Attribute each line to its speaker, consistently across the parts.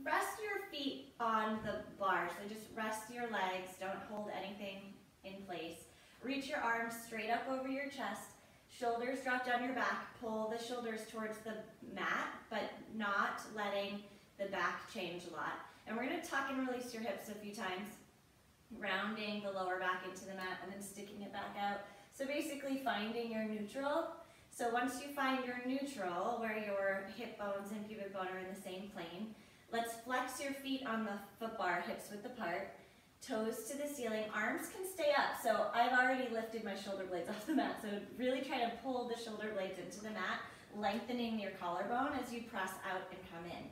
Speaker 1: rest your feet on the bar. So just rest your legs, don't hold anything in place. Reach your arms straight up over your chest, shoulders drop down your back, pull the shoulders towards the mat, but not letting the back change a lot. And we're gonna tuck and release your hips a few times, rounding the lower back into the mat and then sticking it back out. So basically finding your neutral. So once you find your neutral, where your hip bones and pubic bone are in the same plane, let's flex your feet on the foot bar, hips width apart, toes to the ceiling, arms can stay up. So I've already lifted my shoulder blades off the mat, so really try to pull the shoulder blades into the mat, lengthening your collarbone as you press out and come in.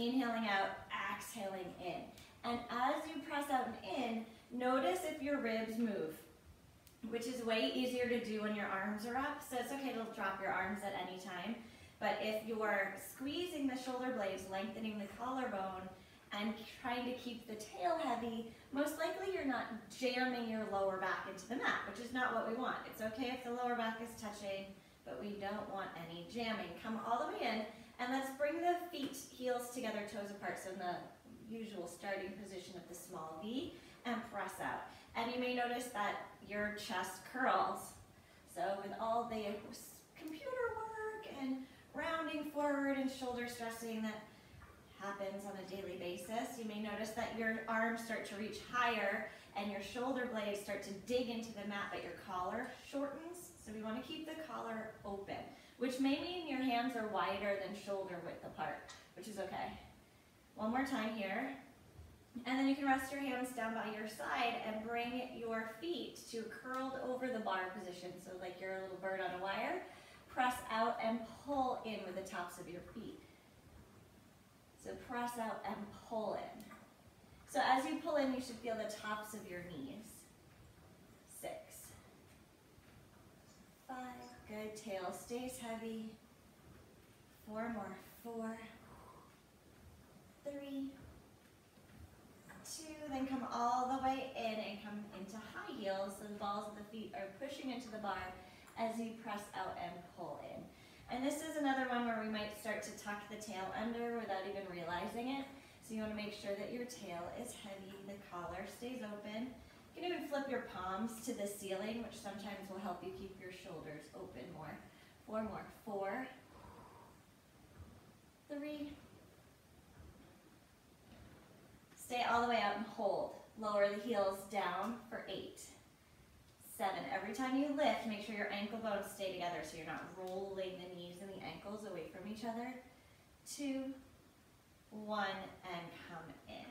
Speaker 1: Inhaling out, exhaling in. And as you press out and in, notice if your ribs move, which is way easier to do when your arms are up. So it's okay to drop your arms at any time. But if you're squeezing the shoulder blades, lengthening the collarbone, and trying to keep the tail heavy, most likely you're not jamming your lower back into the mat, which is not what we want. It's okay if the lower back is touching, but we don't want any jamming. Come all the way in, and let's bring the feet, heels together, toes apart, so in the usual starting position of the small V, and press out. And you may notice that your chest curls. So with all the computer work and rounding forward and shoulder stressing that happens on a daily basis, you may notice that your arms start to reach higher and your shoulder blades start to dig into the mat, but your collar shortens. So we want to keep the collar open, which may mean your hands are wider than shoulder width apart, which is okay. One more time here. And then you can rest your hands down by your side and bring your feet to curled over the bar position. So like you're a little bird on a wire. Press out and pull in with the tops of your feet. So press out and pull in. So as you pull in, you should feel the tops of your knees. 6, 5, good, tail stays heavy. 4 more, 4, 3, 2, then come all the way in and come into high heels, so the balls of the feet are pushing into the bar as you press out and pull in. And this is another one where we might start to tuck the tail under without even realizing it. So you want to make sure that your tail is heavy, the collar stays open. You can even flip your palms to the ceiling, which sometimes will help you keep your shoulders open more. 4 more, 4, 3, stay all the way out and hold. Lower the heels down for 8, 7. Every time you lift, make sure your ankle bones stay together so you're not rolling the knees and the ankles away from each other. 2, 1, and come in.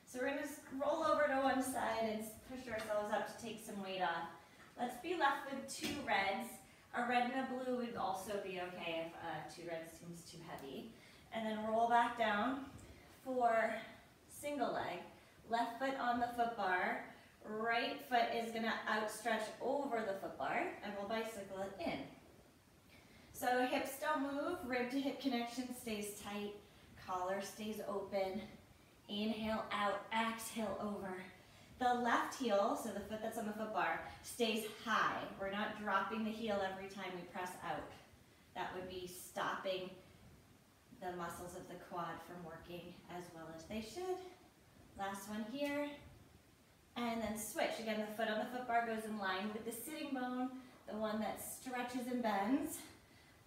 Speaker 1: So we're going to roll over to one side and push ourselves up to take some weight off. Let's be left with 2 reds. A red and a blue would also be okay if 2 reds seems too heavy. And then roll back down for single leg. Left foot on the foot bar. Right foot is going to outstretch over the foot bar, and we'll bicycle it in. So hips don't move, rib to hip connection stays tight, collar stays open. Inhale out, exhale over. The left heel, so the foot that's on the foot bar, stays high. We're not dropping the heel every time we press out. That would be stopping the muscles of the quad from working as well as they should. Last one here. And then switch. Again, the foot on the foot bar goes in line with the sitting bone. The one that stretches and bends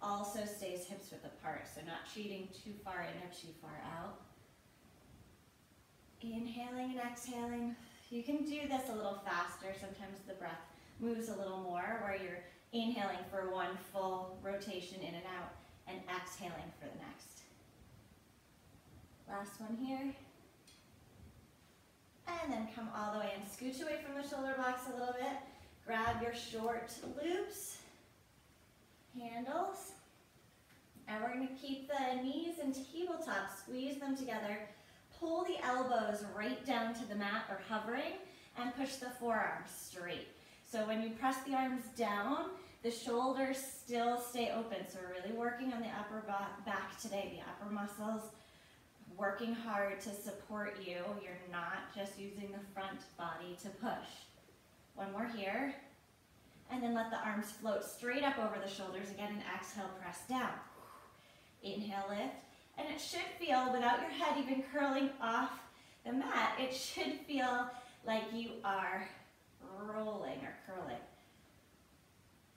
Speaker 1: also stays hips width apart, so not cheating too far in or too far out. Inhaling and exhaling. You can do this a little faster. Sometimes the breath moves a little more, where you're inhaling for one full rotation in and out and exhaling for the next. Last one here. And then come all the way and scooch away from the shoulder blocks a little bit. Grab your short loops, handles, and we're going to keep the knees and tabletops, squeeze them together, pull the elbows right down to the mat or hovering, and push the forearms straight. So when you press the arms down, the shoulders still stay open. So we're really working on the upper back today, the upper muscles, working hard to support you. You're not just using the front body to push. One more here. And then let the arms float straight up over the shoulders again, and exhale, press down. Inhale, lift. And it should feel, without your head even curling off the mat, it should feel like you are rolling or curling.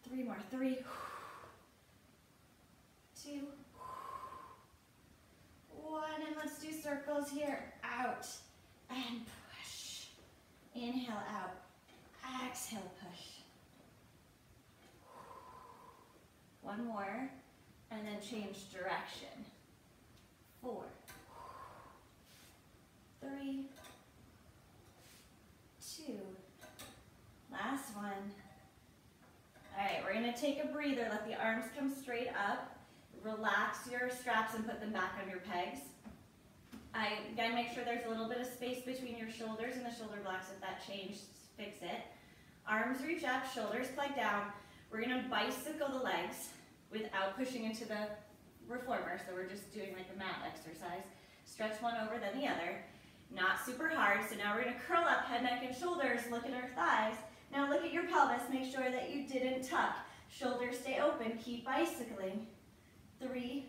Speaker 1: 3 more, 3, 2, 1, and let's do circles here. Out and push. Inhale out, exhale push. 1 more, and then change direction. 4, 3, 2, last one. All right, we're gonna take a breather, let the arms come straight up, relax your straps and put them back on your pegs. Again, make sure there's a little bit of space between your shoulders and the shoulder blocks. If that changed, fix it. Arms reach up, shoulders plug down. We're gonna bicycle the legs without pushing into the reformer, so we're just doing like a mat exercise. Stretch one over, then the other. Not super hard, so now we're gonna curl up, head, neck, and shoulders, look at our thighs. Now look at your pelvis, make sure that you didn't tuck. Shoulders stay open, keep bicycling. 3,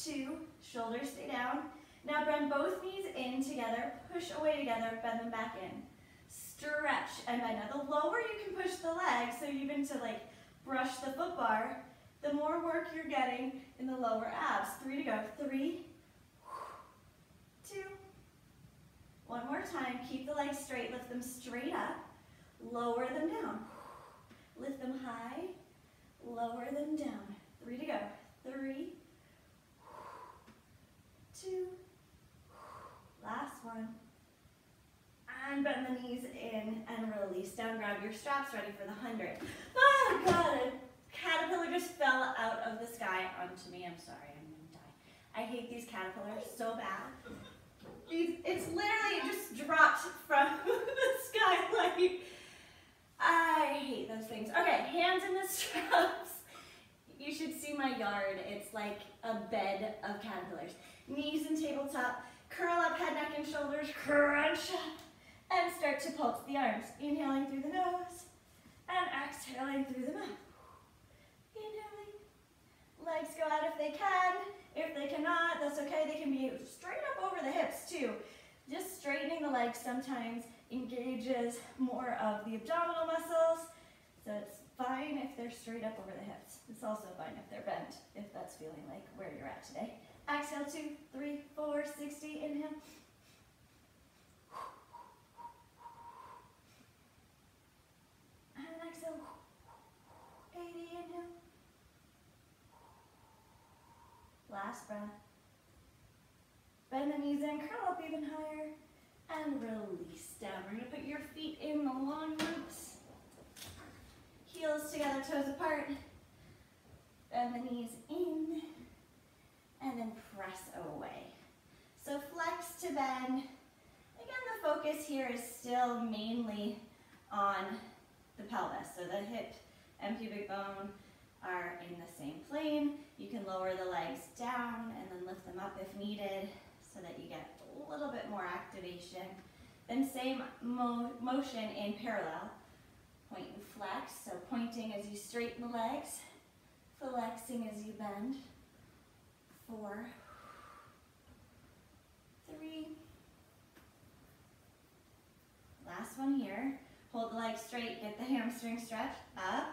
Speaker 1: 2, shoulders stay down. Now bend both knees in together, push away together, bend them back in. Stretch and bend. Now the lower you can push the legs, so even to like brush the foot bar, the more work you're getting in the lower abs. 3 to go. 3, 2, 1 more time. Keep the legs straight, lift them straight up, lower them down. Lift them high, lower them down. 3 to go. 3, 2, last one. And bend the knees in and release down. Grab your straps, ready for the 100. Oh God, a caterpillar just fell out of the sky onto me. I'm sorry, I'm gonna die. I hate these caterpillars so bad. It's literally just dropped from the skylight. I hate those things. Okay, hands in the straps. You should see my yard. It's like a bed of caterpillars. Knees and tabletop. Curl up, head, neck, and shoulders. Crunch up. And start to pulse the arms. Inhaling through the nose and exhaling through the mouth. Inhaling. Legs go out if they can. If they cannot, that's okay. They can be straight up over the hips too. Just straightening the legs sometimes engages more of the abdominal muscles. So it's fine if they're straight up over the hips. It's also fine if they're bent, if that's feeling like where you're at today. Exhale, 2, 3, 4, 60. Inhale. And exhale. 80. Inhale. Last breath. Bend the knees in, curl up even higher, and release down. We're going to put your feet in the long roots. Heels together, toes apart. Bend the knees in, and then press away. So flex to bend. Again, the focus here is still mainly on the pelvis. So the hip and pubic bone are in the same plane. You can lower the legs down and then lift them up if needed so that you get a little bit more activation. Then same motion in parallel. Point and flex, so pointing as you straighten the legs, flexing as you bend. 4, 3. Last one here. Hold the legs straight, get the hamstring stretch up.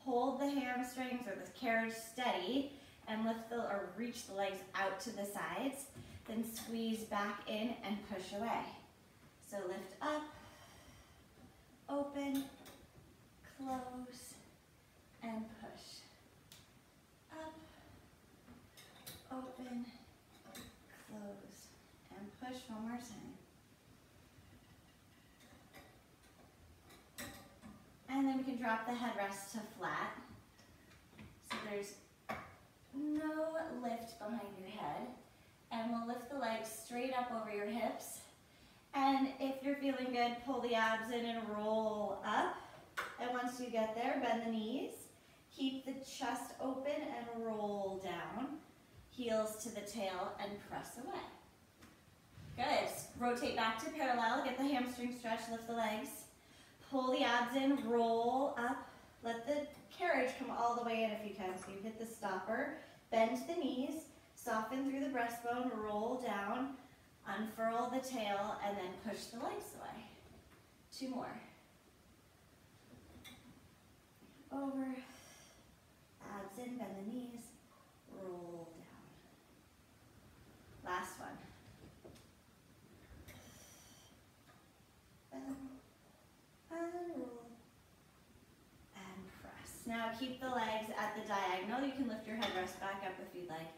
Speaker 1: Hold the hamstrings or the carriage steady and lift or reach the legs out to the sides. Then squeeze back in and push away. So lift up, open, close, and push. Up, open, close, and push one more time. And then we can drop the headrest to flat. So there's no lift behind your head. And we'll lift the legs straight up over your hips. And if you're feeling good, pull the abs in and roll up. And once you get there, bend the knees. Keep the chest open and roll down. Heels to the tail and press away. Good. Rotate back to parallel. Get the hamstring stretch, lift the legs. Pull the abs in, roll up. Let the carriage come all the way in if you can. So you hit the stopper. Bend the knees. Soften through the breastbone, roll down, unfurl the tail, and then push the legs away. 2 more. Over, abs in, bend the knees, roll down. Last one. Bend, and roll, and press. Now keep the legs at the diagonal. You can lift your headrest back up if you'd like.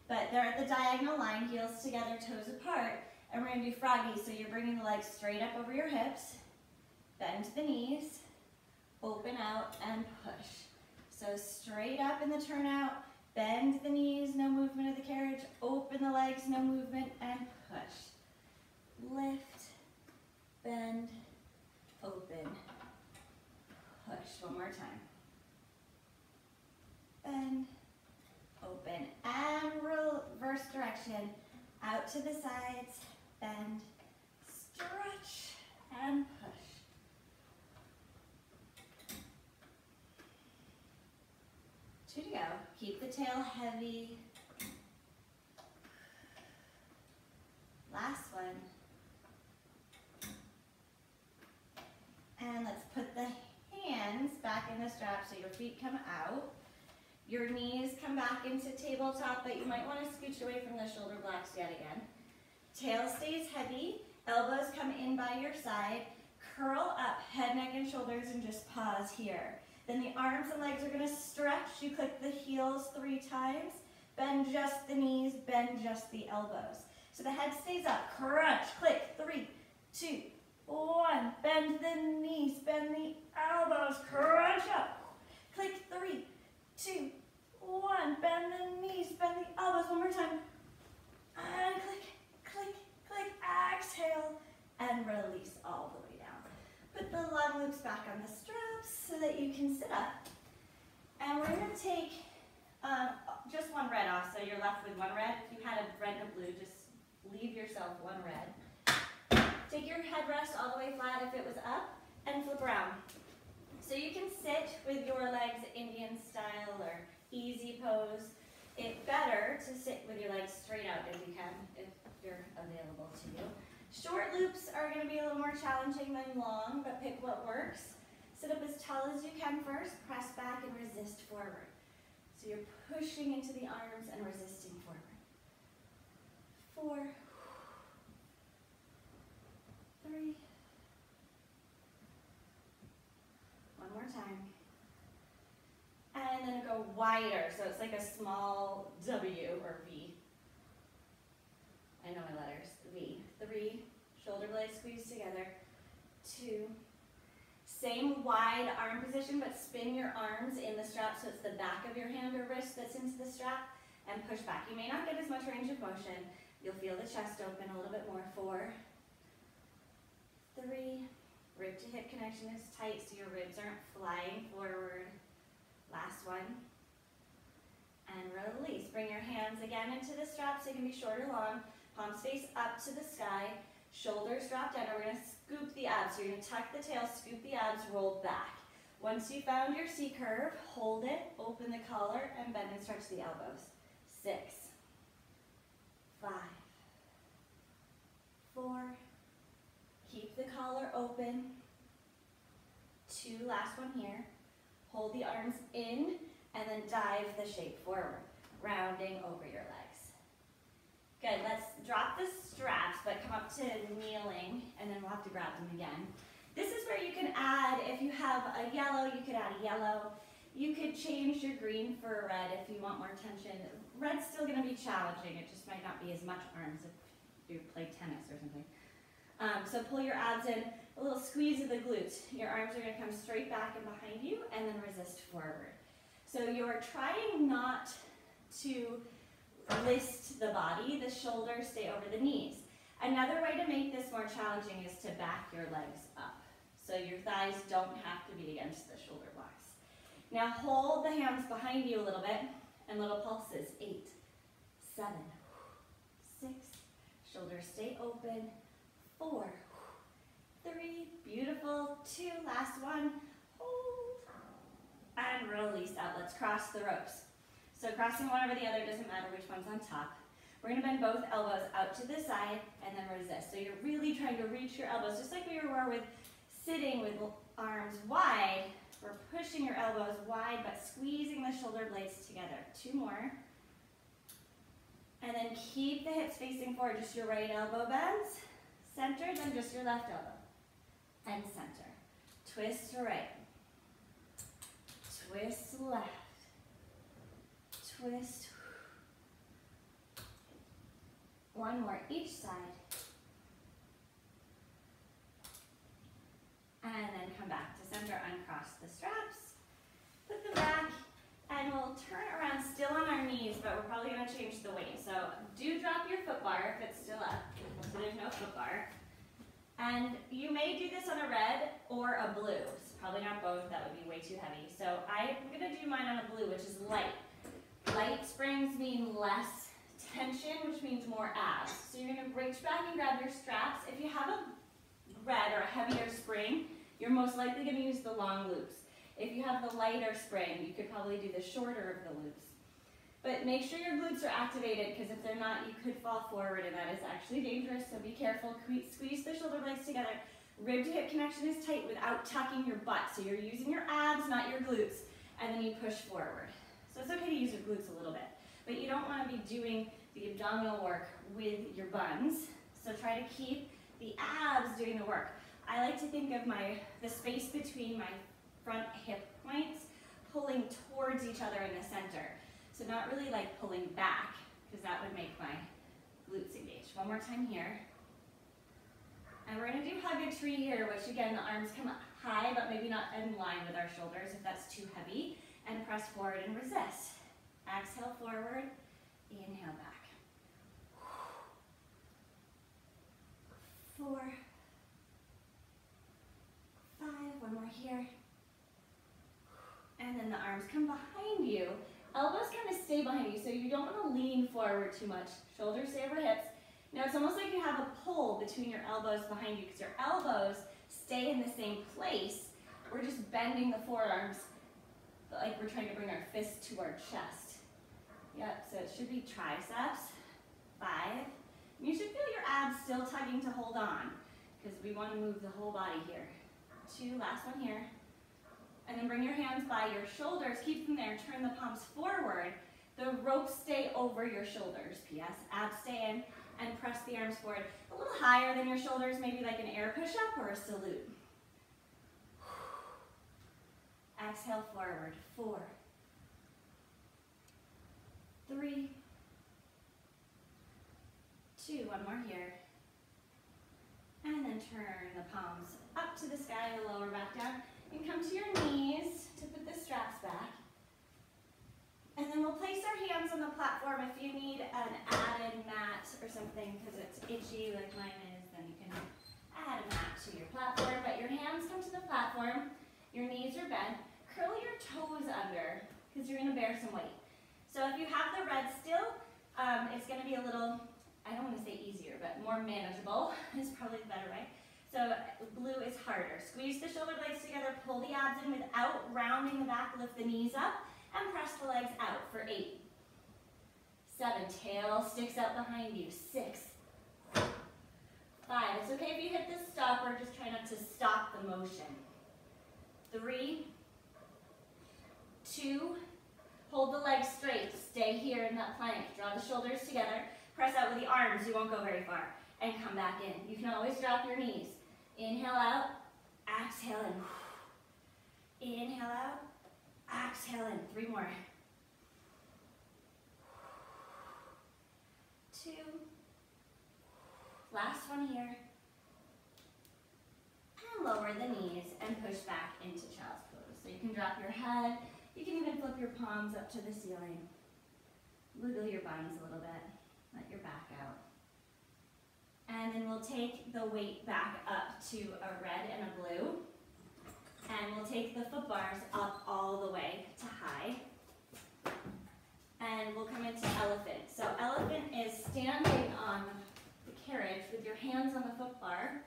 Speaker 1: But they're at the diagonal line, heels together, toes apart. And we're going to do froggy, so you're bringing the legs straight up over your hips, bend the knees, open out, and push. So straight up in the turnout, bend the knees, no movement of the carriage, open the legs, no movement, and push. Lift, bend, open, push. One more time. Bend, open, and reverse direction. Out to the sides, bend, stretch, and push. 2 to go. Keep the tail heavy. Last one. And let's put the hands back in the strap so your feet come out. Your knees come back into tabletop, but you might want to scooch away from the shoulder blocks yet again. Tail stays heavy. Elbows come in by your side. Curl up, head, neck, and shoulders, and just pause here. Then the arms and legs are going to stretch. You click the heels 3 times. Bend just the knees, bend just the elbows. So the head stays up. Crunch, click, 3, 2, 1. Bend the knees, bend the elbows, crunch up. Click, 3, 2, 1. Bend the knees, bend the elbows. One more time. And click, click, click. Exhale and release all the way down. Put the lung loops back on the straps so that you can sit up. And we're going to take just 1 red off, so you're left with 1 red. If you had a red and a blue, just leave yourself 1 red. Take your headrest all the way flat if it was up, and flip around. So you can sit with your legs Indian style or easy pose. It's better to sit with your legs straight out if you can, if you're available to you. Short loops are going to be a little more challenging than long, but pick what works. Sit up as tall as you can first, press back and resist forward. So you're pushing into the arms and resisting forward. 4, 3, 1 more time. And then go wider, so it's like a small W or V. I know my letters. V. 3, shoulder blades squeeze together. 2. Same wide arm position, but spin your arms in the strap so it's the back of your hand or wrist that's into the strap, and push back. You may not get as much range of motion. You'll feel the chest open a little bit more. 4, 3, rib to hip connection is tight so your ribs aren't flying forward. Last one. And release. Bring your hands again into the strap so you can be short or long. Palms face up to the sky. Shoulders drop down. We're going to scoop the abs. So you're going to tuck the tail, scoop the abs, roll back. Once you found your C curve, hold it, open the collar, and bend and stretch the elbows. 6, 5, 4. Keep the collar open. 2, last one here. Hold the arms in, and then dive the shape forward, rounding over your legs. Good, let's drop the straps, but come up to kneeling, and then we'll have to grab them again. This is where you can add, if you have a yellow, you could add a yellow. You could change your green for a red if you want more tension. Red's still gonna be challenging, it just might not be as much arms if you play tennis or something. So pull your abs in, a little squeeze of the glutes. Your arms are going to come straight back and behind you, and then resist forward. So you're trying not to list the body, the shoulders stay over the knees. Another way to make this more challenging is to back your legs up. So your thighs don't have to be against the shoulder blocks. Now hold the hands behind you a little bit, and little pulses. 8, 7, 6, shoulders stay open. 4, 3, beautiful. 2, last one. Hold and release out. Let's cross the ropes. So crossing one over the other, doesn't matter which one's on top. We're going to bend both elbows out to the side and then resist. So you're really trying to reach your elbows, just like we were with sitting with arms wide. We're pushing your elbows wide, but squeezing the shoulder blades together. 2 more. And then keep the hips facing forward. Just your right elbow bends, center, then just your left elbow. And center. Twist to right. Twist left. Twist. One more each side. And then come back to center, uncross the straps. Put them back, and we'll turn around still on our knees, but we're probably going to change the weight. So do drop your foot bar if it's still up, so there's no foot bar. And you may do this on a red or a blue. It's probably not both, that would be way too heavy. So I'm going to do mine on a blue, which is light. Light springs mean less tension, which means more abs. So you're going to reach back and grab your straps. If you have a red or a heavier spring, you're most likely going to use the long loops. If you have the lighter spring, you could probably do the shorter of the loops. But make sure your glutes are activated, because if they're not, you could fall forward, and that is actually dangerous, so be careful. Squeeze the shoulder blades together. Rib to hip connection is tight without tucking your butt. So you're using your abs, not your glutes, and then you push forward. So it's okay to use your glutes a little bit, but you don't want to be doing the abdominal work with your buns. So try to keep the abs doing the work. I like to think of the space between my front hip points pulling towards each other in the center. So not really like pulling back, because that would make my glutes engaged. One more time here. And we're going to do hug a tree here, which again, the arms come up high, but maybe not in line with our shoulders if that's too heavy. And press forward and resist. Exhale forward, inhale back. 4, 5, one more here. And then the arms come behind you. Elbows kind of stay behind you, so you don't want to lean forward too much. Shoulders stay over hips. Now it's almost like you have a pull between your elbows behind you, because your elbows stay in the same place. We're just bending the forearms like we're trying to bring our fist to our chest. Yep, so it should be triceps. 5. You should feel your abs still tugging to hold on, because we want to move the whole body here. 2, last one here. And then bring your hands by your shoulders, keep them there, turn the palms forward. The ropes stay over your shoulders, P.S. Abs stay in, and press the arms forward. A little higher than your shoulders, maybe like an air push-up or a salute. Exhale forward. 4, 3, 2, one more here. And then turn the palms up to the sky, the lower back down. And come to your knees to put the straps back. And then we'll place our hands on the platform. If you need an added mat or something because it's itchy like mine is, then you can add a mat to your platform. But your hands come to the platform, your knees are bent. Curl your toes under because you're going to bear some weight. So if you have the red still, it's going to be a little, I don't want to say easier, but more manageable is probably the better way. So blue is harder. Squeeze the shoulder blades together, pull the abs in without rounding the back, lift the knees up, and press the legs out for 8. 7, tail sticks out behind you. 6, 5, it's okay if you hit the stopper, just try not to stop the motion. 3, 2, hold the legs straight, stay here in that plank, draw the shoulders together, press out with the arms, you won't go very far, and come back in. You can always drop your knees. Inhale out, exhale in. Inhale out, exhale in. 3 more. 2. Last one here. And lower the knees and push back into child's pose. So you can drop your head. You can even flip your palms up to the ceiling. Wiggle your buns a little bit. Let your back out. And then we'll take the weight back up to a red and a blue. And we'll take the foot bars up all the way to high. And we'll come into elephant. So elephant is standing on the carriage with your hands on the foot bar.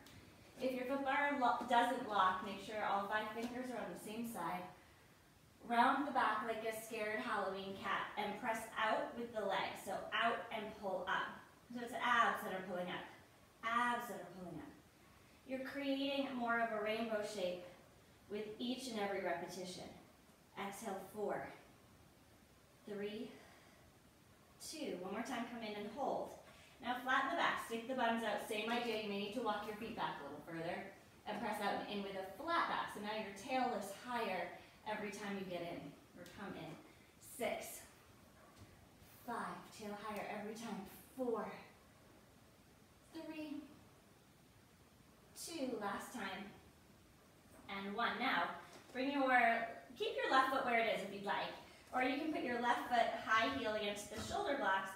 Speaker 1: If your foot bar doesn't lock, make sure all 5 fingers are on the same side. Round the back like a scared Halloween cat and press out with the legs. So out and pull up. So it's abs that are pulling up. Abs that are pulling up. You're creating more of a rainbow shape with each and every repetition. Exhale, 4, 3, 2. One more time, come in and hold. Now flatten the back, stick the buns out. Same idea, you may need to walk your feet back a little further and press out and in with a flat back. So now your tail lifts higher every time you get in or come in. 6, 5, tail higher every time. 4, 3, 2, last time, and 1. Now, keep your left foot where it is if you'd like, or you can put your left foot high heel against the shoulder blocks,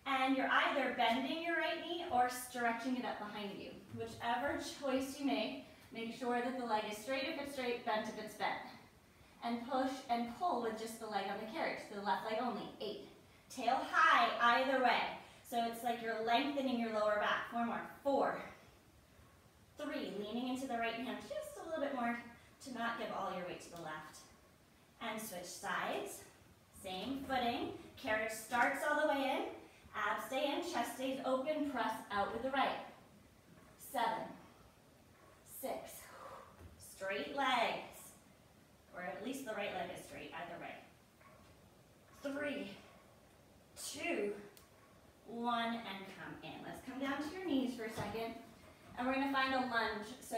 Speaker 1: and you're either bending your right knee or stretching it up behind you. Whichever choice you make sure that the leg is straight if it's straight, bent if it's bent. And push and pull with just the leg on the carriage, the left leg only. 8. Tail high either way. So it's like you're lengthening your lower back. 4 more. 4, 3, leaning into the right hand just a little bit more to not give all your weight to the left. And switch sides. Same footing. Carriage starts all the way in. Abs stay in, chest stays open, press out with the right. 7, 6, straight legs. Or at least the right leg is straight, either way. 3, 2, 1, and come in. Let's come down to your knees for a second. And we're going to find a lunge. So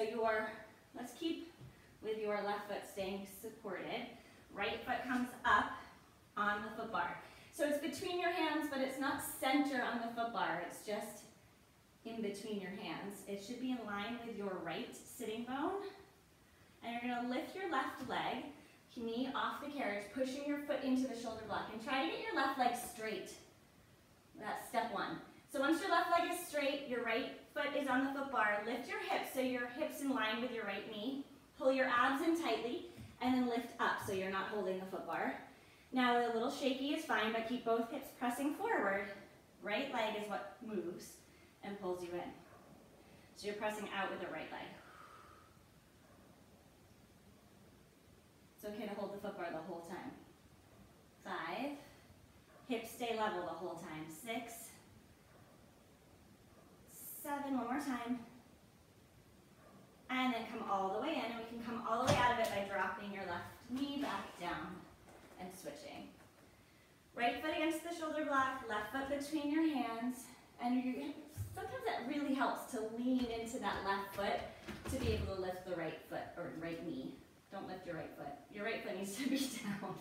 Speaker 1: let's keep with your left foot staying supported. Right foot comes up on the foot bar. So it's between your hands, but it's not center on the foot bar. It's just in between your hands. It should be in line with your right sitting bone. And you're going to lift your left leg, knee off the carriage, pushing your foot into the shoulder block. And try to get your left leg straight. That's step 1. So once your left leg is straight, your right foot is on the foot bar. Lift your hips so your hips in line with your right knee. Pull your abs in tightly, and then lift up so you're not holding the foot bar. Now a little shaky is fine, but keep both hips pressing forward. Right leg is what moves and pulls you in. So you're pressing out with the right leg. It's okay to hold the foot bar the whole time. 5, hips stay level the whole time. 6, 7, one more time. And then come all the way in, and we can come all the way out of it by dropping your left knee back down and switching. Right foot against the shoulder block, left foot between your hands, and sometimes that really helps to lean into that left foot to be able to lift the right foot, or right knee. Don't lift your right foot. Your right foot needs to be down.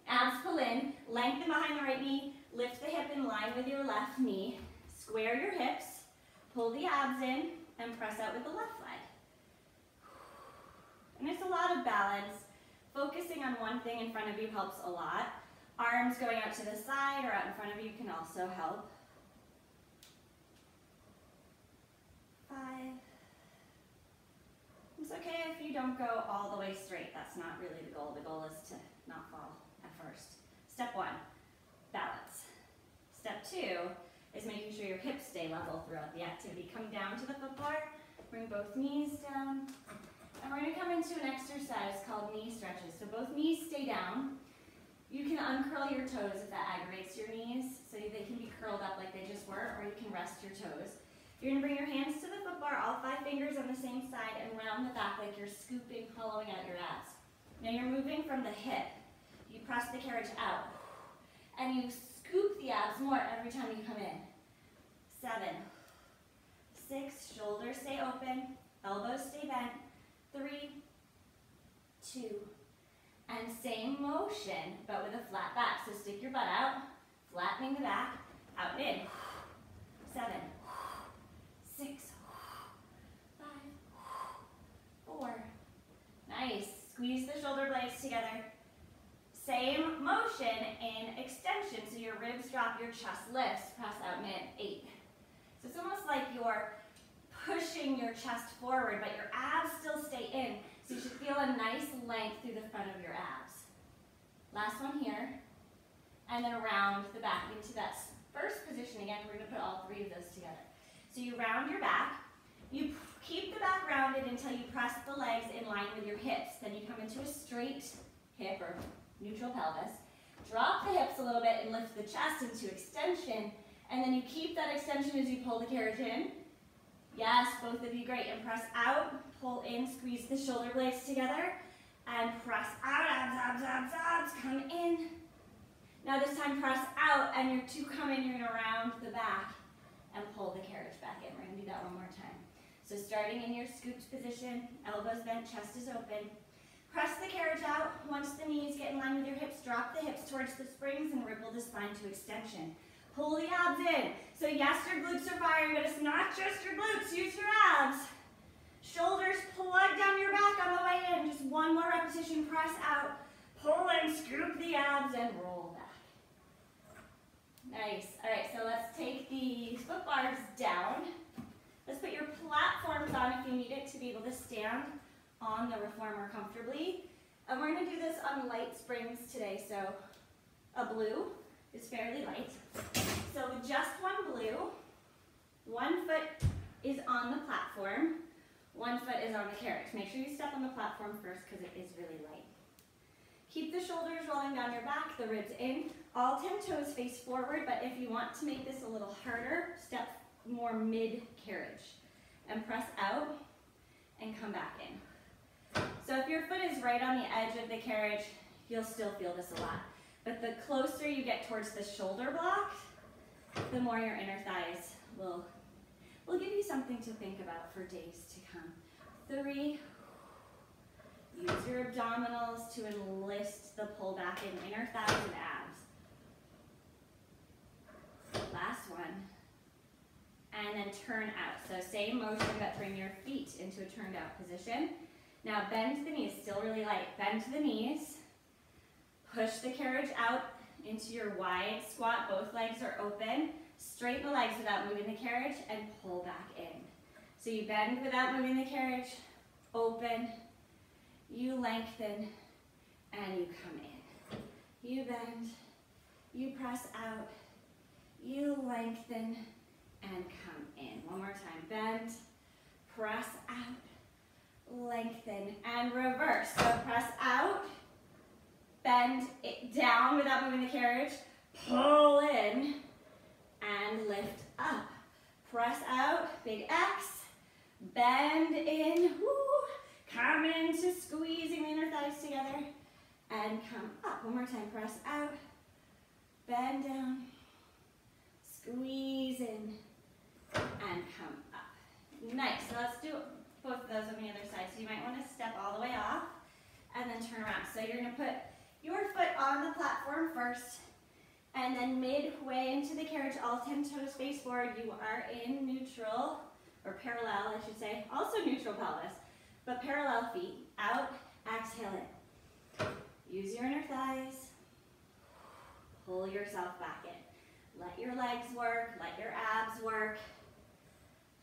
Speaker 1: Abs pull in, lengthen behind the right knee, lift the hip in line with your left knee, square your hips, pull the abs in, and press out with the left leg. And it's a lot of balance. Focusing on one thing in front of you helps a lot. Arms going out to the side or out in front of you can also help. 5. It's okay if you don't go all the way straight. That's not really the goal. The goal is to not fall at first. Step 1, balance. Step 2 is making sure your hips stay level throughout the activity. Come down to the foot bar, bring both knees down, and we're going to come into an exercise called knee stretches. So both knees stay down. You can uncurl your toes if that aggravates your knees, so they can be curled up like they just were, or you can rest your toes. You're going to bring your hands to the foot bar, all 5 fingers on the same side, and round the back like you're scooping, hollowing out your abs. Now you're moving from the hip. You press the carriage out, and you scoop the abs more every time you come in. 7, 6, shoulders stay open, elbows stay bent. 3, 2, and same motion, but with a flat back. So stick your butt out, flattening the back, out and in. 7, 6, 5, 4. Nice. Squeeze the shoulder blades together. Same motion in extension, so your ribs drop, your chest lifts, press out and in. 8. So it's almost like you're pushing your chest forward, but your abs still stay in. So you should feel a nice length through the front of your abs. Last one here. And then around the back into that first position again. We're going to put all 3 of those together. So you round your back. You keep the back rounded until you press the legs in line with your hips. Then you come into a straight hip or neutral pelvis. Drop the hips a little bit and lift the chest into extension. And then you keep that extension as you pull the carriage in. Yes, both of you, great. And press out, pull in, squeeze the shoulder blades together. And press out, abs, abs, abs, abs, come in. Now this time press out, and you're to come in, you're gonna round the back and pull the carriage back in. We're gonna do that one more time. So starting in your scooped position, elbows bent, chest is open. Press the carriage out. Once the knees get in line with your hips, drop the hips towards the springs and ripple the spine to extension. Pull the abs in. So yes, your glutes are firing, but it's not just your glutes, use your abs. Shoulders plug down your back on the way in. Just one more repetition, press out, pull in, scoop the abs, and roll back. Nice. All right, so let's take the foot bars down. Let's put your platforms on if you need it to be able to stand on the reformer comfortably. And we're gonna do this on light springs today. So a blue is fairly light. So with just one blue, one foot is on the platform, one foot is on the carriage. Make sure you step on the platform first because it is really light. Keep the shoulders rolling down your back, the ribs in. All 10 toes face forward, but if you want to make this a little harder, step more mid-carriage. And press out and come back in. So if your foot is right on the edge of the carriage, you'll still feel this a lot. But the closer you get towards the shoulder block, the more your inner thighs will give you something to think about for days to come. 3. Use your abdominals to enlist the pull back in inner thighs and abs. Last one. And then turn out. So same motion, but bring your feet into a turned out position. Now bend the knees, still really light. Bend the knees. Push the carriage out into your wide squat. Both legs are open. Straighten the legs without moving the carriage and pull back in. So you bend without moving the carriage, open, you lengthen, and you come in. You bend, you press out, you lengthen, and come in. One more time. Bend, press out, lengthen, and reverse. So press out, bend it down without moving the carriage, pull in, and lift up. Press out, big X, bend in, woo, come into squeezing the inner thighs together, and come up. One more time, press out, bend down, squeeze in, and come up. Nice, so let's do both of those on the other side. So you might want to step all the way off, and then turn around. So you're gonna put your foot on the platform first, and then midway into the carriage, all 10 toes face forward. You are in neutral, or parallel, I should say. Also neutral pelvis, but parallel feet. Out, exhale in. Use your inner thighs. Pull yourself back in. Let your legs work, let your abs work.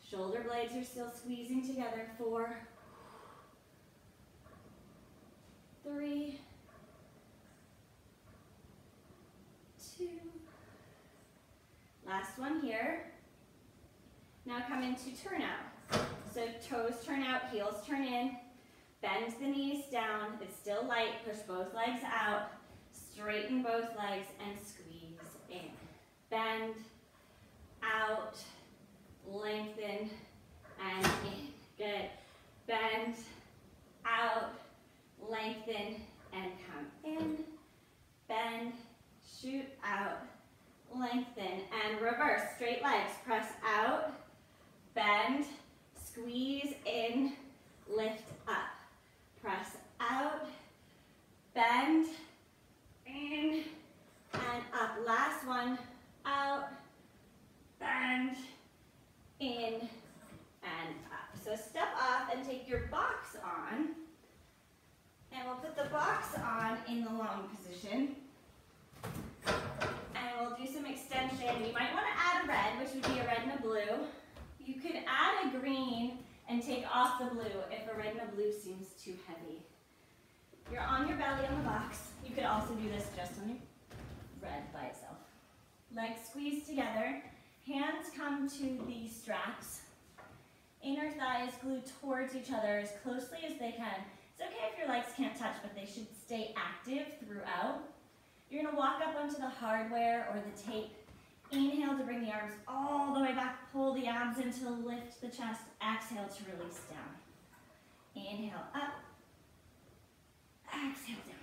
Speaker 1: Shoulder blades are still squeezing together. 4, 3, 2. Last one here. Now come into turn out. So toes turn out, heels turn in. Bend the knees down. It's still light. Push both legs out. Straighten both legs and squeeze in. Bend, out, lengthen, and in. Good. Bend, out, lengthen, and come in. Bend, shoot out, lengthen, and reverse. Straight legs. Press out, bend, squeeze in, lift up. Press out, bend, in, and up. Last one. Out, bend, in, and up. So step off and take your box on. And we'll put the box on in the long position. And we'll do some extension. You might want to add a red, which would be a red and a blue. You could add a green and take off the blue if a red and a blue seems too heavy. You're on your belly on the box. You could also do this just on your red by itself. Legs squeeze together. Hands come to the straps. Inner thighs glued towards each other as closely as they can. It's okay if your legs can't touch, but they should stay active throughout. You're gonna walk up onto the hardware or the tape. Inhale to bring the arms all the way back, pull the abs in to lift the chest. Exhale to release down. Inhale up, exhale down.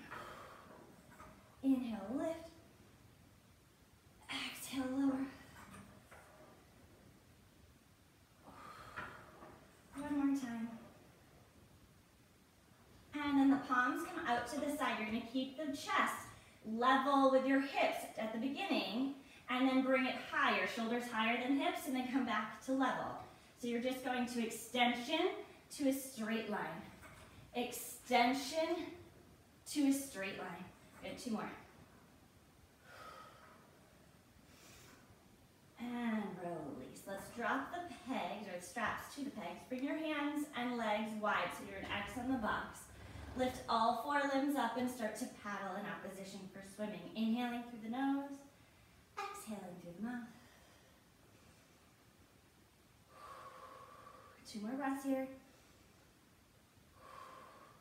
Speaker 1: Inhale, lift, exhale, lower. One more time. And then the palms come out to the side. You're gonna keep the chest level with your hips at the beginning, and then bring it higher, shoulders higher than hips, and then come back to level. So you're just going to extension to a straight line. Extension to a straight line. Good, 2 more. And release. Let's drop the pegs, or the straps to the pegs. Bring your hands and legs wide, so you're an X on the box. Lift all 4 limbs up and start to paddle in opposition for swimming. Inhaling through the nose, exhaling through the mouth. 2 more breaths here.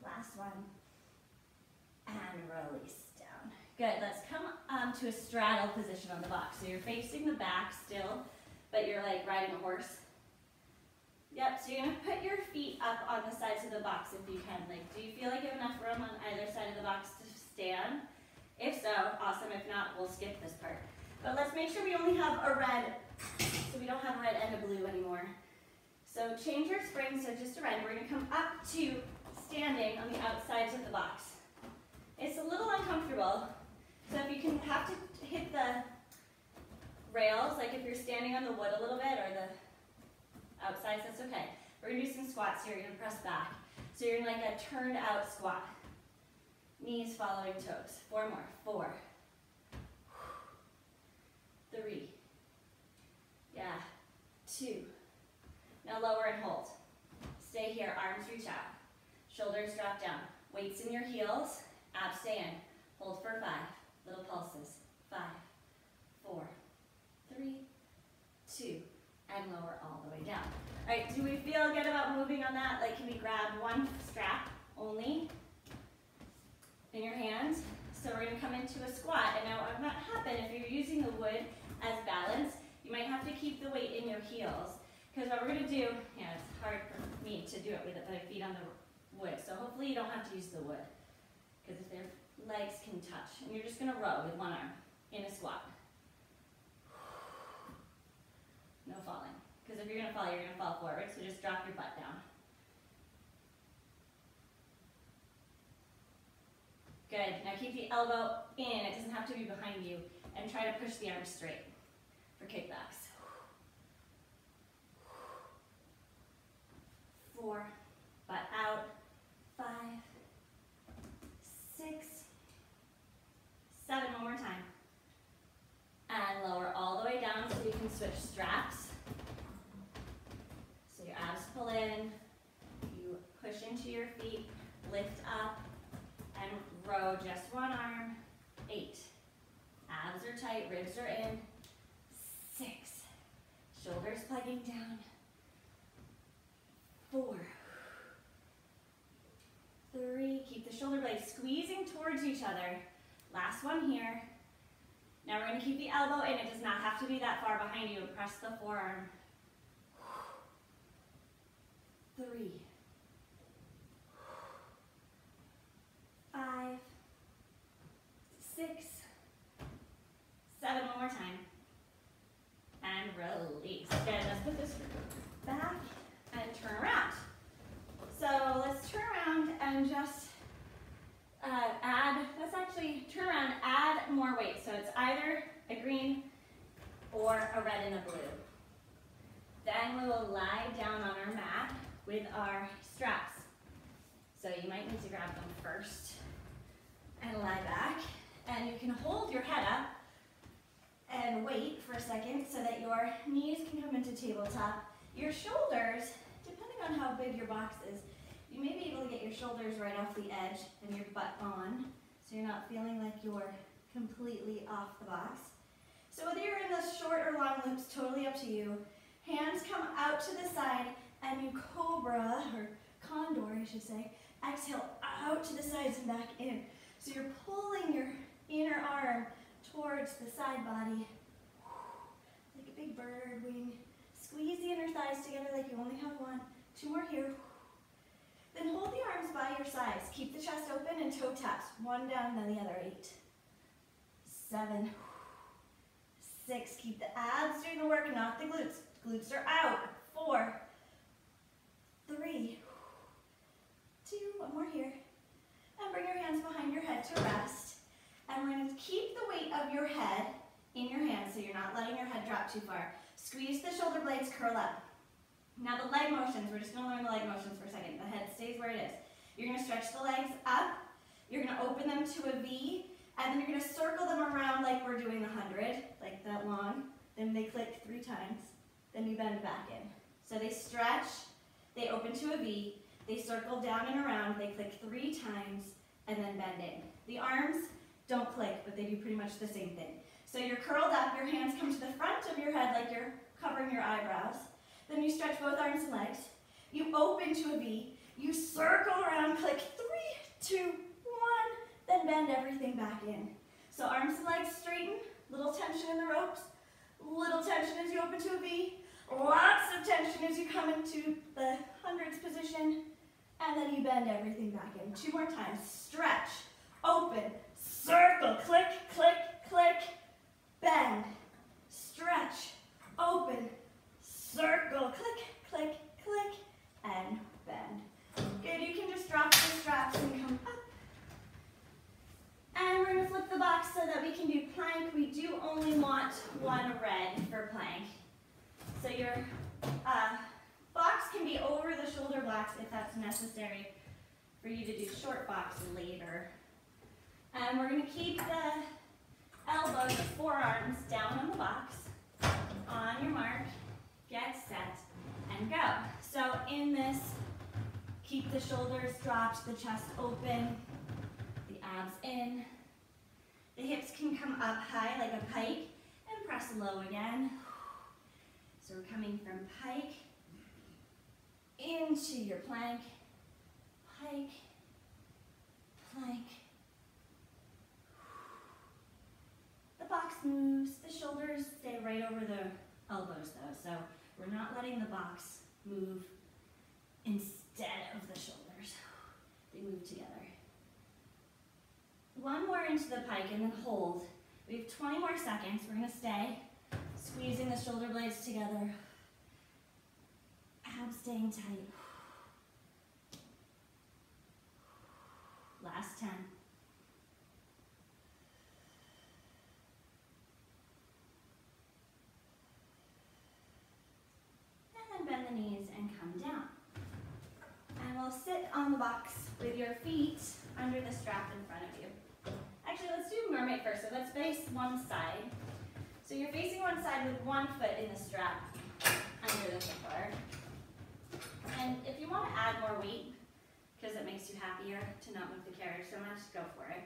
Speaker 1: Last one. And release down. Good, let's come to a straddle position on the box. So you're facing the back still, but you're like riding a horse. Yep, so you're gonna put your feet up on the sides of the box if you can. Like, do you feel like you have enough room on either side of the box to stand? If so, awesome. If not, we'll skip this part. But let's make sure we only have a red, so we don't have a red and a blue anymore. So change your spring, so just a red. We're gonna come up to standing on the outsides of the box. It's a little uncomfortable, so if you can have to hit the rails, like if you're standing on the wood a little bit, or the outsides, that's okay. We're gonna do some squats here. You're gonna press back. So you're in like a turned out squat. Knees following toes. 4 more. 4. 3. Yeah. 2. Now lower and hold. Stay here. Arms reach out. Shoulders drop down. Weights in your heels. Abs stay in. Hold for 5. Little pulses. 5. 4. 3. 2. And lower all the way down. All right, do we feel good about moving on that? Like, can we grab one strap only in your hand? So we're gonna come into a squat, and now what might happen if you're using the wood as balance, you might have to keep the weight in your heels. Because what we're gonna do, yeah, it's hard for me to do it with my feet on the wood, so hopefully you don't have to use the wood, because if their legs can touch, and you're just gonna row with one arm in a squat. No falling. Because if you're going to fall, you're going to fall forward. So just drop your butt down. Good. Now keep the elbow in. It doesn't have to be behind you. And try to push the arms straight for kickbacks. 4. Butt out. 5. 6. 7. One more time. And lower all the way down so you can switch straps. So your abs pull in, you push into your feet, lift up, and row just one arm. 8. Abs are tight, ribs are in. 6. Shoulders plugging down. 4. 3. Keep the shoulder blades squeezing towards each other. Last one here. Now we're going to keep the elbow in. It does not have to be that far behind you. And press the forearm. 3. 5. 6. 7. One more time. And release. Good. Let's put this back and turn around. So let's turn around and just turn around, add more weight. So it's either a green or a red and a blue. Then we will lie down on our mat with our straps. So you might need to grab them first and lie back. And you can hold your head up and wait for a second so that your knees can come into tabletop. Your shoulders, depending on how big your box is, you may be able to get your shoulders right off the edge and your butt on, so you're not feeling like you're completely off the box. So whether you're in the short or long loops, totally up to you. Hands come out to the side and you cobra, or condor I should say, Exhale out to the sides and back in. So you're pulling your inner arm towards the side body. Like a big bird wing. Squeeze the inner thighs together like you only have one. 2 more here. Then hold the arms by your sides. Keep the chest open and toe taps. 1 down, then the other. 8, 7, 6. Keep the abs doing the work, not the glutes. Glutes are out. 4, 3, 2. 1 more here. And bring your hands behind your head to rest. And we're going to keep the weight of your head in your hands so you're not letting your head drop too far. Squeeze the shoulder blades, curl up. Now the leg motions, we're just going to learn the leg motions for a second. The head stays where it is. You're going to stretch the legs up. You're going to open them to a V. And then you're going to circle them around like we're doing the 100, like that long. Then they click 3 times. Then you bend back in. So they stretch, they open to a V, they circle down and around, they click 3 times, and then bend in. The arms don't click, but they do pretty much the same thing. So you're curled up, your hands come to the front of your head like you're covering your eyebrows. Then you stretch both arms and legs. You open to a V, you circle around, click 3, 2, 1, then bend everything back in. So arms and legs straighten, little tension in the ropes, little tension as you open to a V, lots of tension as you come into the hundreds position, and then you bend everything back in. 2 more times. Stretch, open, circle, click, click, click, bend, stretch, open, circle, click, click, click, and bend. Good, you can just drop the straps and come up. And we're going to flip the box so that we can do plank. We do only want 1 red for plank. So your box can be over the shoulder blocks if that's necessary for you to do short box later. And we're going to keep the elbows, the forearms down on the box. On your mark, get set, and go. So in this, keep the shoulders dropped, the chest open, the abs in. The hips can come up high like a pike and press low again. So we're coming from pike into your plank, pike, plank. The box moves, the shoulders stay right over the elbows though, so we're not letting the box move instead of the shoulders. They move together. 1 more into the pike and then hold. We have 20 more seconds. We're going to stay. Squeezing the shoulder blades together. Abs staying tight. Last 10. And then bend the knees and come down. And we'll sit on the box with your feet under the strap in front of you. Actually, let's do mermaid first. So let's face one side. So you're facing one side with 1 foot in the strap under the foot bar. And if you want to add more weight, because it makes you happier to not move the carriage so much, go for it.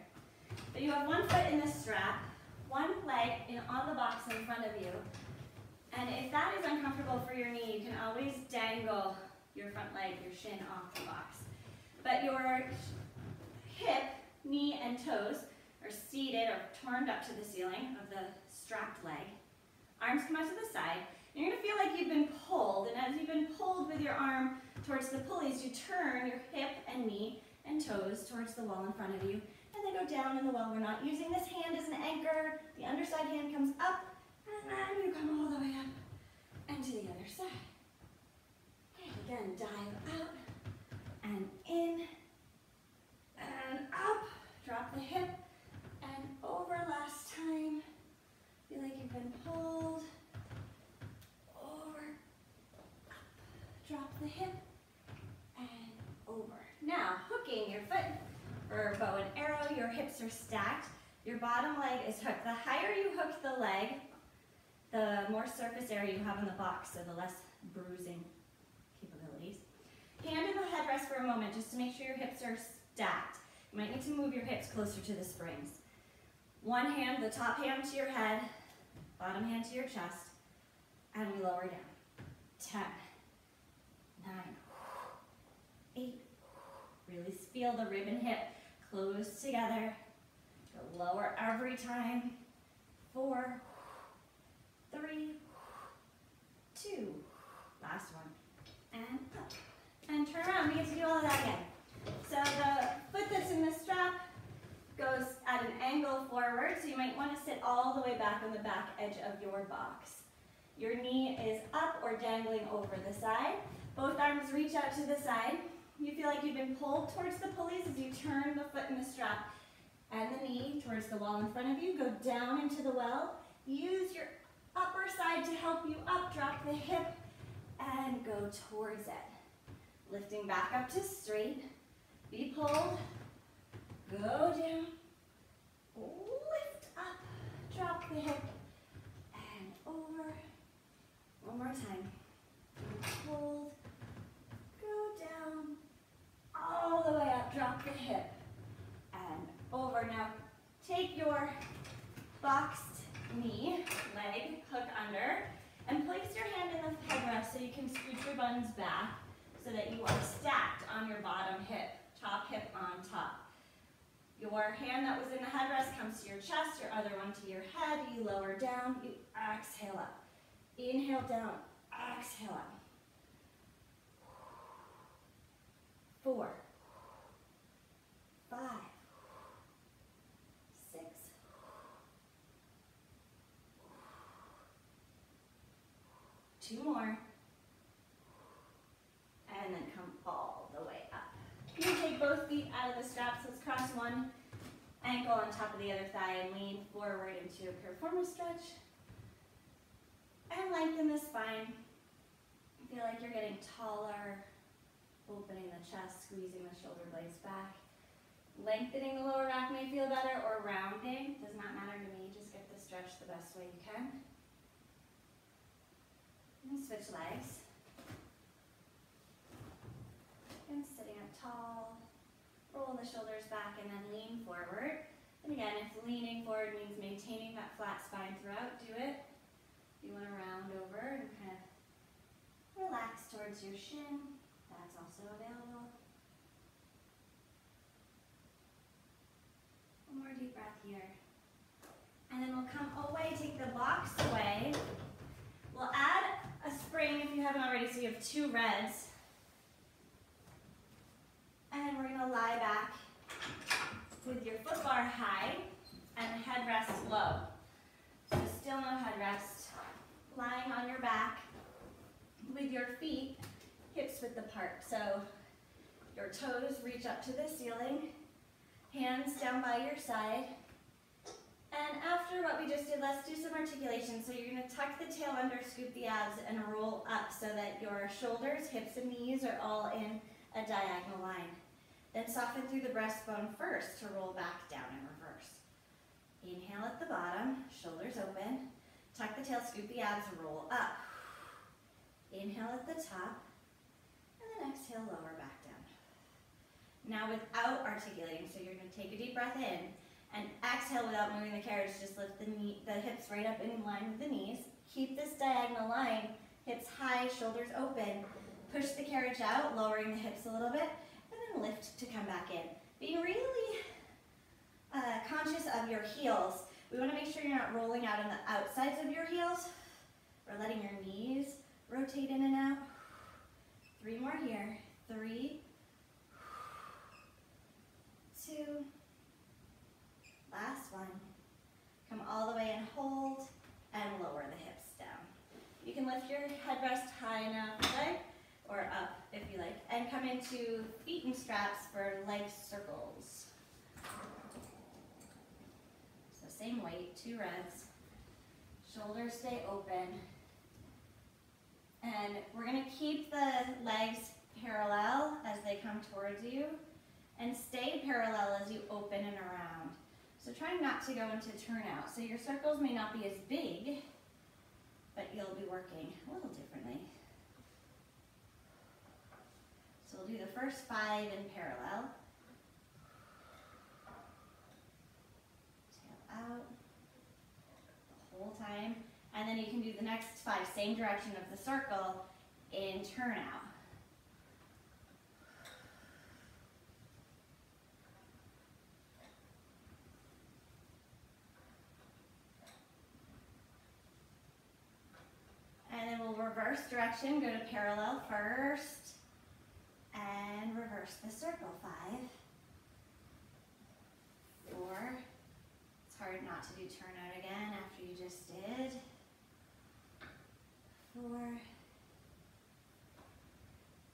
Speaker 1: But you have 1 foot in the strap, 1 leg on the box in front of you. And if that is uncomfortable for your knee, you can always dangle your front leg, your shin off the box. But your hip, knee, and toes are seated or turned up to the ceiling of the strapped leg. Arms come out to the side. You're going to feel like you've been pulled, and as you've been pulled with your arm towards the pulleys, you turn your hip and knee and toes towards the wall in front of you, and they go down in the wall. We're not using this hand as an anchor. The underside hand comes up, and then you come all the way up and to the other side. Okay, again, dive out and in and up. Drop the hip and over. Last time. Feel like you've been pulled. Over, up. Drop the hip and over. Now, hooking your foot for bow and arrow, your hips are stacked. Your bottom leg is hooked. The higher you hook the leg, the more surface area you have on the box, so the less bruising capabilities. Hand in the headrest for a moment just to make sure your hips are stacked. You might need to move your hips closer to the springs. 1 hand, the top hand to your head, bottom hand to your chest, and we lower down. 10, 9, 8, release feel the rib and hip close together. Go lower every time. 4, 3, 2. Last one. And up. And turn around. We get to do all of that again. So the foot that's in the strap goes at an angle forward, so you might want to sit all the way back on the back edge of your box. Your knee is up or dangling over the side. Both arms reach out to the side. You feel like you've been pulled towards the pulleys as you turn the foot in the strap and the knee towards the wall in front of you. Go down into the well. Use your upper side to help you up. Drop the hip and go towards it. Lifting back up to straight. Be pulled. Go down. Lift up. Drop the hip and over. One more time. Hold. Go down. All the way up. Drop the hip and over. Now take your boxed knee, leg, hook under, and place your hand in the headrest so you can scooch your buns back so that you are stacked on your bottom hip, top hip on top. Your hand that was in the headrest comes to your chest, your other one to your head. You lower down, you exhale up. Inhale down, exhale up. 4, 5, 6, 2 more, and then come all the way up. You can take both feet out of the straps. Let's cross one ankle on top of the other thigh and lean forward into a piriformis stretch. And lengthen the spine. Feel like you're getting taller, opening the chest, squeezing the shoulder blades back. Lengthening the lower back may feel better, or rounding. Does not matter to me. Just get the stretch the best way you can. And switch legs. And sitting up tall. Roll the shoulders back and then lean forward. And again, if leaning forward means maintaining that flat spine throughout, do it. You want to round over and kind of relax towards your shin. That's also available. One more deep breath here. And then we'll come away, take the box away. We'll add a spring if you haven't already, so you have 2 reds. And we're going to lie back with your foot bar high and headrest low. So still no headrest. Lying on your back with your feet hips width apart. So your toes reach up to the ceiling, hands down by your side. And after what we just did, let's do some articulation. So you're going to tuck the tail under, scoop the abs, and roll up so that your shoulders, hips, and knees are all in a diagonal line. Then soften through the breastbone first to roll back down in reverse. Inhale at the bottom, shoulders open. Tuck the tail, scoop the abs, roll up. Inhale at the top, and then exhale, lower back down. Now without articulating, so you're going to take a deep breath in, and exhale without moving the carriage, just lift the hips right up in line with the knees. Keep this diagonal line, hips high, shoulders open. Push the carriage out, lowering the hips a little bit, and then lift to come back in. Being really conscious of your heels. We want to make sure you're not rolling out on the outsides of your heels. We're letting your knees rotate in and out. 3 more here. 3, 2, last one. Come all the way and hold, and lower the hips down. You can lift your headrest high enough, right? Or up if you like. And come into feet and straps for leg circles. Same weight, 2 reds. Shoulders stay open. And we're going to keep the legs parallel as they come towards you and stay parallel as you open and around. So try not to go into turnout. So your circles may not be as big, but you'll be working a little differently. So we'll do the first 5 in parallel. Out the whole time, and then you can do the next 5, same direction of the circle in turnout. direction, go to parallel first, and reverse the circle. 5, 4, it's hard not to do turnout again after you just did. 4,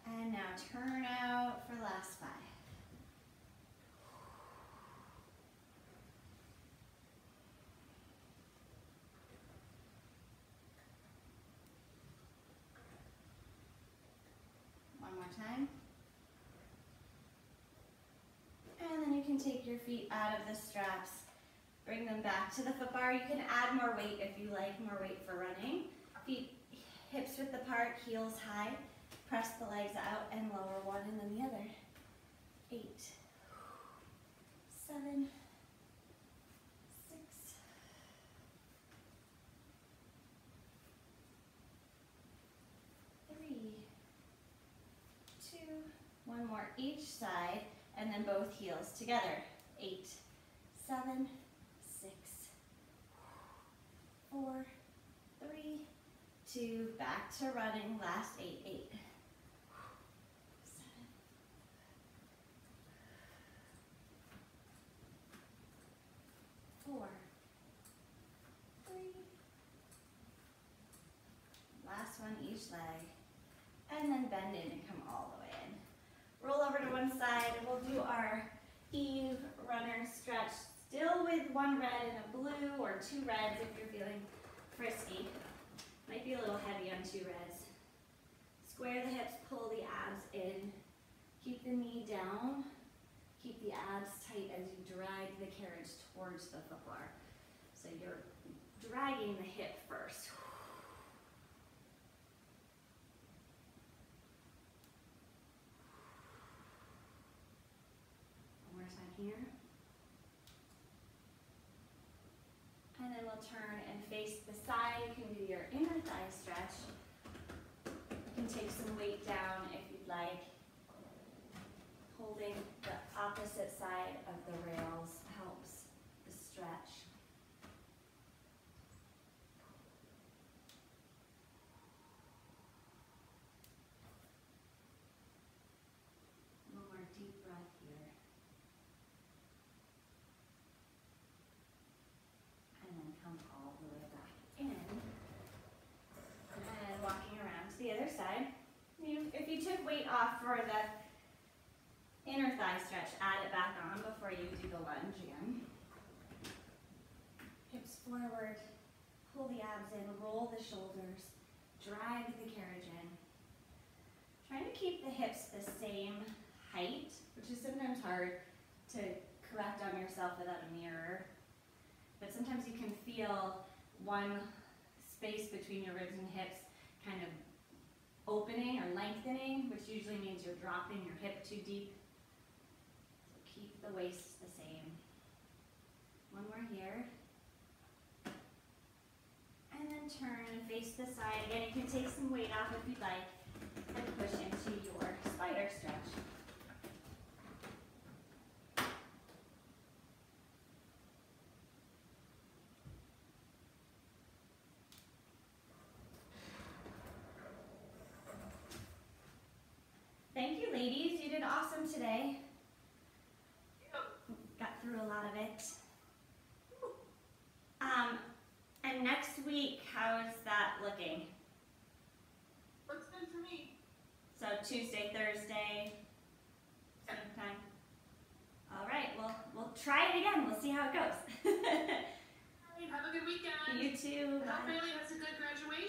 Speaker 1: and now turn out for last 5. One more time. And then you can take your feet out of the straps, bring them back to the foot bar. You can add more weight if you like, more weight for running. Feet hips width apart, heels high. Press the legs out and lower one and then the other. 8, 7, 6, 3, 2, one more each side, and then both heels together. 8, 7, 6, 4, 3, 2, back to running, last 8, 8, 7, 4, 3, last one each leg, and then bend in and come all the way in. Roll over to one side, and we'll do our Eve runner stretch, still with one red and a blue, or 2 reds if you're feeling frisky. Might be a little heavy on 2 reds. Square the hips, pull the abs in. Keep the knee down. Keep the abs tight as you drag the carriage towards the foot bar. So you're dragging the hip first. One more time here. And then we'll turn and face the side. You can do your inner thigh stretch. You can take some weight down if you'd like. Holding the opposite side of the rails helps the stretch. One more deep breath here. And then come all the way back in. And walking around to the other side. If you took weight off for the inner thigh stretch, add it back on before you do the lunge again. Hips forward, pull the abs in, roll the shoulders, drag the carriage in. Trying to keep the hips the same height, which is sometimes hard to correct on yourself without a mirror. But sometimes you can feel one space between your ribs and hips kind of opening or lengthening, which usually means you're dropping your hip too deep. Keep the waist the same. One more here. And then turn and face the side. Again, you can take some weight off if you'd like and push into your spider stretch. Thank you, ladies. You did awesome today. Got through a lot of it. And next week, how is that looking?
Speaker 2: Looks good for me.
Speaker 1: So Tuesday, Thursday, same time? All right, well, we'll try it again. We'll see how it goes.
Speaker 2: All right, have a good weekend.
Speaker 1: You too.
Speaker 2: I hope
Speaker 1: Bye.
Speaker 2: Bailey has a good graduation.